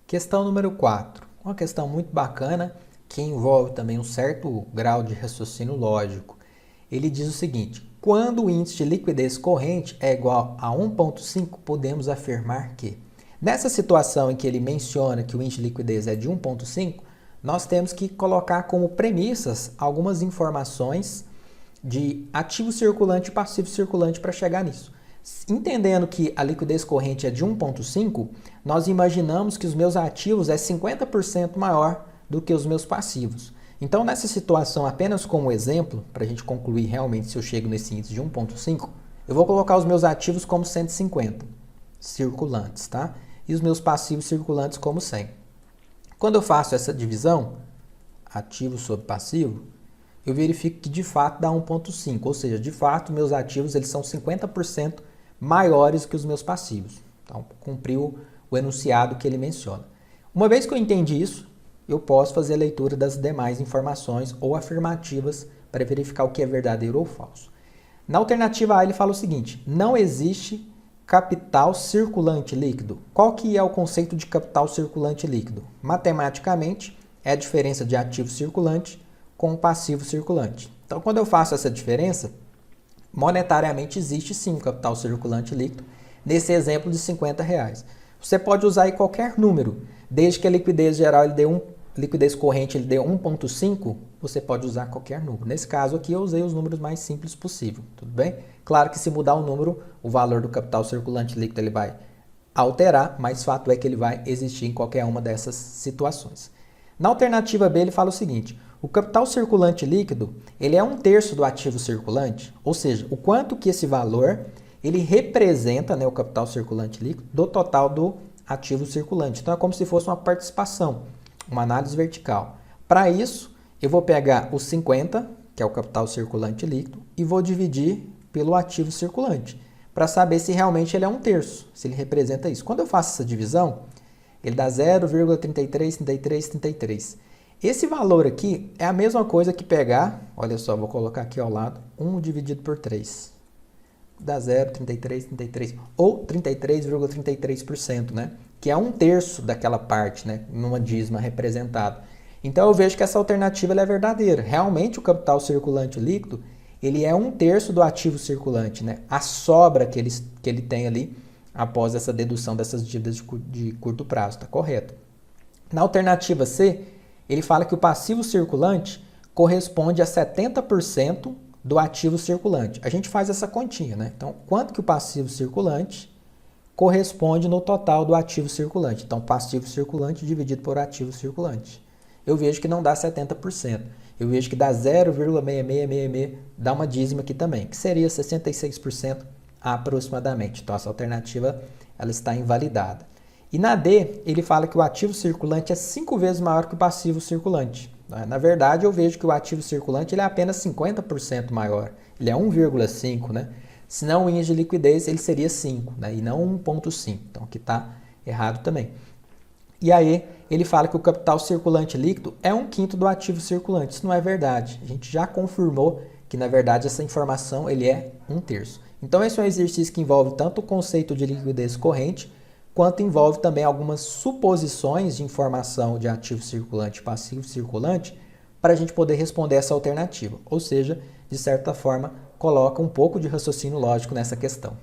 Questão número 4. Uma questão muito bacana que envolve também um certo grau de raciocínio lógico. Ele diz o seguinte: quando o índice de liquidez corrente é igual a 1,5, podemos afirmar que. Nessa situação em que ele menciona que o índice de liquidez é de 1,5, nós temos que colocar como premissas algumas informações de ativo circulante e passivo circulante para chegar nisso. Entendendo que a liquidez corrente é de 1,5, nós imaginamos que os meus ativos é 50% maior do que os meus passivos. Então, nessa situação, apenas como exemplo, para a gente concluir realmente se eu chego nesse índice de 1,5, eu vou colocar os meus ativos como 150 circulantes, tá? E os meus passivos circulantes como 100. Quando eu faço essa divisão, ativo sobre passivo, eu verifico que de fato dá 1,5, ou seja, de fato meus ativos eles são 50% maiores que os meus passivos. Então, cumpriu o enunciado que ele menciona. Uma vez que eu entendi isso, eu posso fazer a leitura das demais informações ou afirmativas para verificar o que é verdadeiro ou falso. Na alternativa A, ele fala o seguinte: não existe capital circulante líquido. Qual que é o conceito de capital circulante líquido? Matematicamente, é a diferença de ativo circulante com passivo circulante. Então, quando eu faço essa diferença, monetariamente existe sim um capital circulante líquido, nesse exemplo de R$50. Você pode usar aí qualquer número, desde que a liquidez geral ele dê liquidez corrente ele dê 1,5, você pode usar qualquer número. Nesse caso aqui eu usei os números mais simples possível, tudo bem? Claro que se mudar o número, o valor do capital circulante líquido ele vai alterar, mas fato é que ele vai existir em qualquer uma dessas situações. Na alternativa B ele fala o seguinte: o capital circulante líquido ele é 1/3 do ativo circulante, ou seja, o quanto que esse valor ele representa, né, o capital circulante líquido, do total do ativo circulante. Então é como se fosse uma participação, uma análise vertical. Para isso, eu vou pegar os 50, que é o capital circulante líquido, e vou dividir pelo ativo circulante, para saber se realmente ele é 1/3, se ele representa isso. Quando eu faço essa divisão, ele dá 0,333333. Esse valor aqui é a mesma coisa que pegar, olha só, vou colocar aqui ao lado, 1 dividido por 3. Dá 0,3333, ou 33,33%, né? Que é 1/3 daquela parte, né? Numa dízima representada. Então eu vejo que essa alternativa ela é verdadeira. Realmente o capital circulante líquido, ele é 1/3 do ativo circulante, né? A sobra que ele tem ali após essa dedução dessas dívidas de curto prazo, tá correto? Na alternativa C, ele fala que o passivo circulante corresponde a 70% do ativo circulante. A gente faz essa continha, né? Então, quanto que o passivo circulante corresponde no total do ativo circulante? Então, passivo circulante dividido por ativo circulante. Eu vejo que não dá 70%. Eu vejo que dá 0,6666, dá uma dízima aqui também, que seria 66% aproximadamente. Então, essa alternativa ela está invalidada. E na D, ele fala que o ativo circulante é 5 vezes maior que o passivo circulante. Na verdade, eu vejo que o ativo circulante ele é apenas 50% maior. Ele é 1,5, né? Senão o índice de liquidez ele seria 5, né? E não 1,5. Então, aqui está errado também. E aí, ele fala que o capital circulante líquido é 1/5 do ativo circulante. Isso não é verdade. A gente já confirmou que, na verdade, essa informação ele é 1/3. Então, esse é um exercício que envolve tanto o conceito de liquidez corrente, quanto envolve também algumas suposições de informação de ativo circulante e passivo circulante para a gente poder responder essa alternativa. Ou seja, de certa forma, coloca um pouco de raciocínio lógico nessa questão.